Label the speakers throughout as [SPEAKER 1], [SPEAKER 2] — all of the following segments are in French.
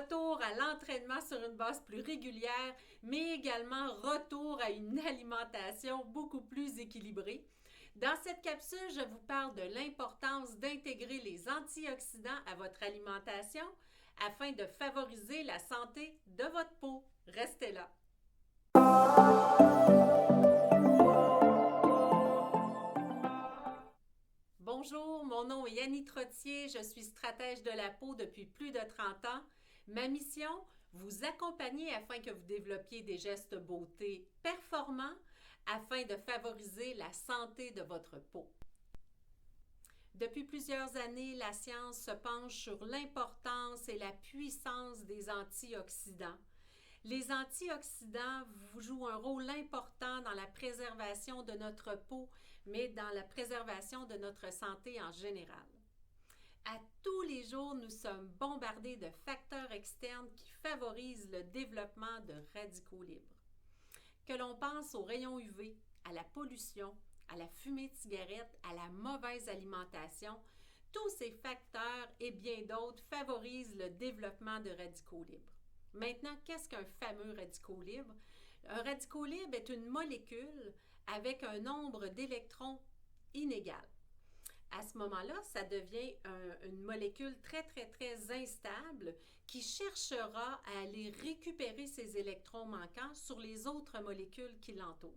[SPEAKER 1] retour à l'entraînement sur une base plus régulière, mais également retour à une alimentation beaucoup plus équilibrée. Dans cette capsule, je vous parle de l'importance d'intégrer les antioxydants à votre alimentation afin de favoriser la santé de votre peau. Restez là. Bonjour, mon nom est Annie Trottier, je suis stratège de la peau depuis plus de 30 ans. Ma mission, vous accompagner afin que vous développiez des gestes beauté performants afin de favoriser la santé de votre peau. Depuis plusieurs années, la science se penche sur l'importance et la puissance des antioxydants. Les antioxydants jouent un rôle important dans la préservation de notre peau, mais dans la préservation de notre santé en général. À tous les jours, nous sommes bombardés de facteurs externes qui favorisent le développement de radicaux libres. Que l'on pense aux rayons UV, à la pollution, à la fumée de cigarette, à la mauvaise alimentation, tous ces facteurs et bien d'autres favorisent le développement de radicaux libres. Maintenant, qu'est-ce qu'un fameux radicaux libre? Un radicaux libre est une molécule avec un nombre d'électrons inégal. À ce moment-là, ça devient une molécule très instable qui cherchera à aller récupérer ces électrons manquants sur les autres molécules qui l'entourent.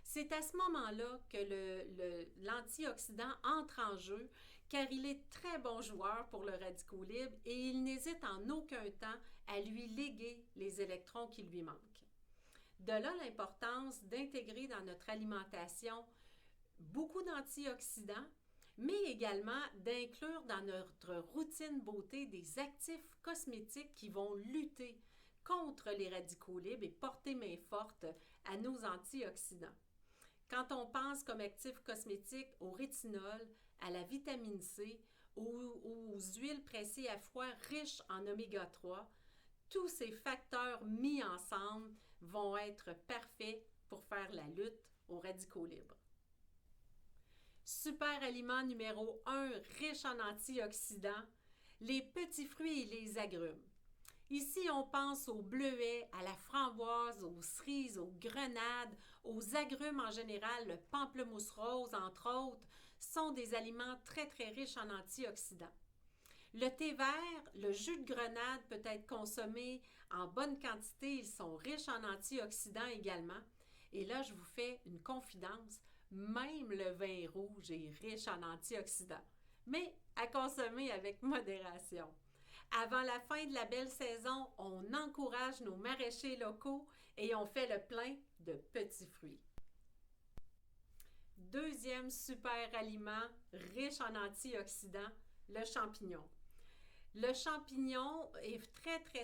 [SPEAKER 1] C'est à ce moment-là que l'antioxydant entre en jeu, car il est très bon joueur pour le radicaux libre et il n'hésite en aucun temps à lui léguer les électrons qui lui manquent. De là l'importance d'intégrer dans notre alimentation beaucoup d'antioxydants, mais également d'inclure dans notre routine beauté des actifs cosmétiques qui vont lutter contre les radicaux libres et porter main forte à nos antioxydants. Quand on pense comme actifs cosmétiques au rétinol, à la vitamine C, aux huiles pressées à foie riches en oméga 3, tous ces facteurs mis ensemble vont être parfaits pour faire la lutte aux radicaux libres. Super aliment numéro 1, riche en antioxydants, les petits fruits et les agrumes. Ici, on pense aux bleuets, à la framboise, aux cerises, aux grenades, aux agrumes en général, le pamplemousse rose, entre autres, sont des aliments très riches en antioxydants. Le thé vert, le jus de grenade peut être consommé en bonne quantité. Ils sont riches en antioxydants également. Et là, je vous fais une confidence. Même le vin rouge est riche en antioxydants, mais à consommer avec modération. Avant la fin de la belle saison, on encourage nos maraîchers locaux et on fait le plein de petits fruits. Deuxième super aliment riche en antioxydants, le champignon. Le champignon est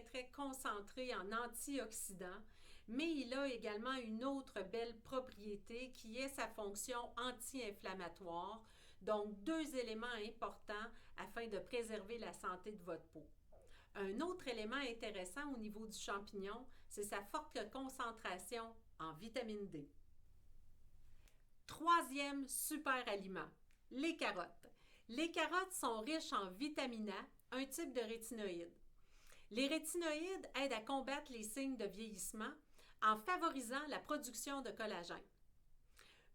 [SPEAKER 1] très concentré en antioxydants, mais il a également une autre belle propriété qui est sa fonction anti-inflammatoire, donc deux éléments importants afin de préserver la santé de votre peau. Un autre élément intéressant au niveau du champignon, c'est sa forte concentration en vitamine D. Troisième super aliment, les carottes. Les carottes sont riches en vitamine A, un type de rétinoïde. Les rétinoïdes aident à combattre les signes de vieillissement en favorisant la production de collagène.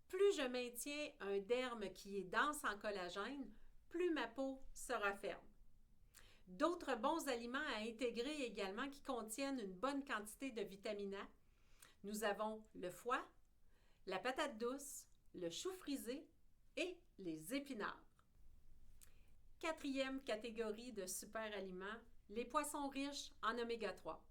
[SPEAKER 1] Plus je maintiens un derme qui est dense en collagène, plus ma peau sera ferme. D'autres bons aliments à intégrer également qui contiennent une bonne quantité de vitamine A. Nous avons le foie, la patate douce, le chou frisé et les épinards. Quatrième catégorie de super aliments, les poissons riches en oméga 3.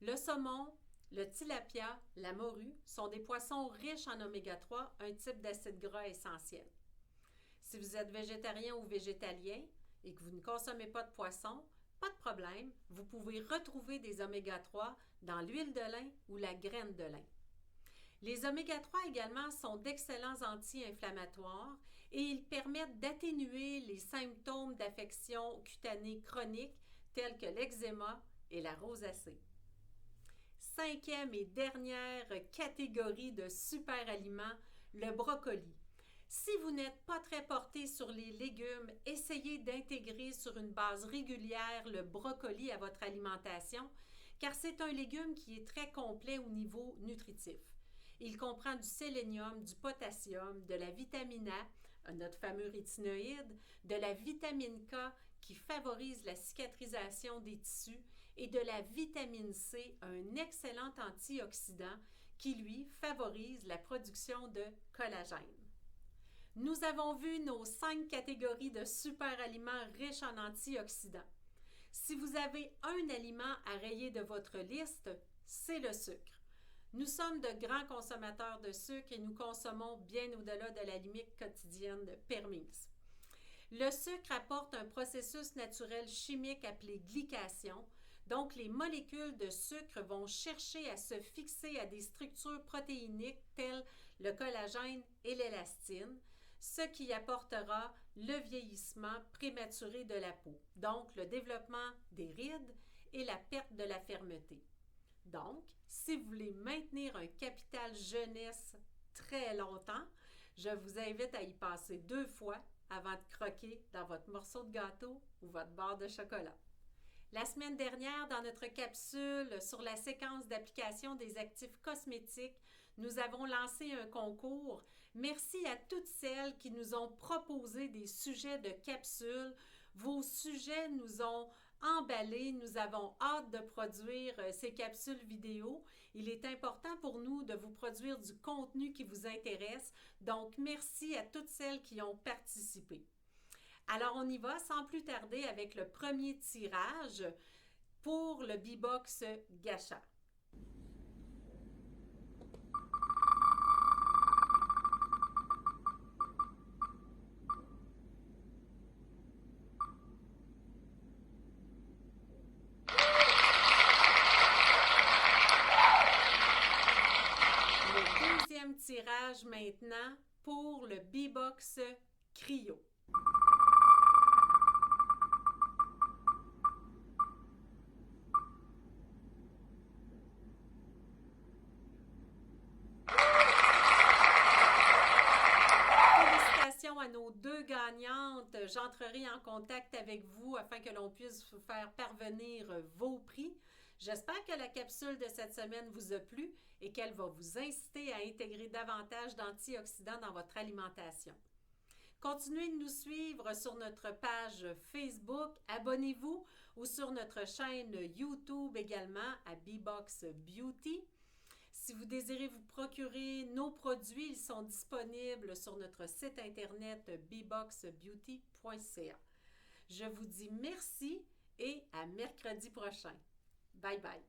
[SPEAKER 1] Le saumon, le tilapia, la morue sont des poissons riches en oméga 3, un type d'acide gras essentiel. Si vous êtes végétarien ou végétalien et que vous ne consommez pas de poisson, pas de problème, vous pouvez retrouver des oméga 3 dans l'huile de lin ou la graine de lin. Les oméga 3 également sont d'excellents anti-inflammatoires et ils permettent d'atténuer les symptômes d'affections cutanées chroniques telles que l'eczéma et la rosacée. Cinquième et dernière catégorie de super aliments, le brocoli. Si vous n'êtes pas très porté sur les légumes, essayez d'intégrer sur une base régulière le brocoli à votre alimentation, car c'est un légume qui est très complet au niveau nutritif. Il comprend du sélénium, du potassium, de la vitamine A, notre fameux rétinoïde, de la vitamine K qui favorise la cicatrisation des tissus et de la vitamine C, un excellent antioxydant qui, lui, favorise la production de collagène. Nous avons vu nos 5 catégories de super aliments riches en antioxydants. Si vous avez un aliment à rayer de votre liste, c'est le sucre. Nous sommes de grands consommateurs de sucre et nous consommons bien au-delà de la limite quotidienne permise. Le sucre apporte un processus naturel chimique appelé glycation. Donc, les molécules de sucre vont chercher à se fixer à des structures protéiniques telles le collagène et l'élastine, ce qui apportera le vieillissement prématuré de la peau, donc le développement des rides et la perte de la fermeté. Donc, si vous voulez maintenir un capital jeunesse très longtemps, je vous invite à y passer 2 fois avant de croquer dans votre morceau de gâteau ou votre barre de chocolat. La semaine dernière, dans notre capsule sur la séquence d'application des actifs cosmétiques, nous avons lancé un concours. Merci à toutes celles qui nous ont proposé des sujets de capsules. Vos sujets nous ont emballés. Nous avons hâte de produire ces capsules vidéo. Il est important pour nous de vous produire du contenu qui vous intéresse. Donc, merci à toutes celles qui ont participé. Alors, on y va sans plus tarder avec le premier tirage pour le B-Box Gacha. Le deuxième tirage maintenant pour le B-Box Cryo. À nos 2 gagnantes, j'entrerai en contact avec vous afin que l'on puisse vous faire parvenir vos prix. J'espère que la capsule de cette semaine vous a plu et qu'elle va vous inciter à intégrer davantage d'antioxydants dans votre alimentation. Continuez de nous suivre sur notre page Facebook, abonnez-vous ou sur notre chaîne YouTube également à B-Box Beauty. Si vous désirez vous procurer nos produits, ils sont disponibles sur notre site internet bboxbeauty.ca. Je vous dis merci et à mercredi prochain. Bye bye.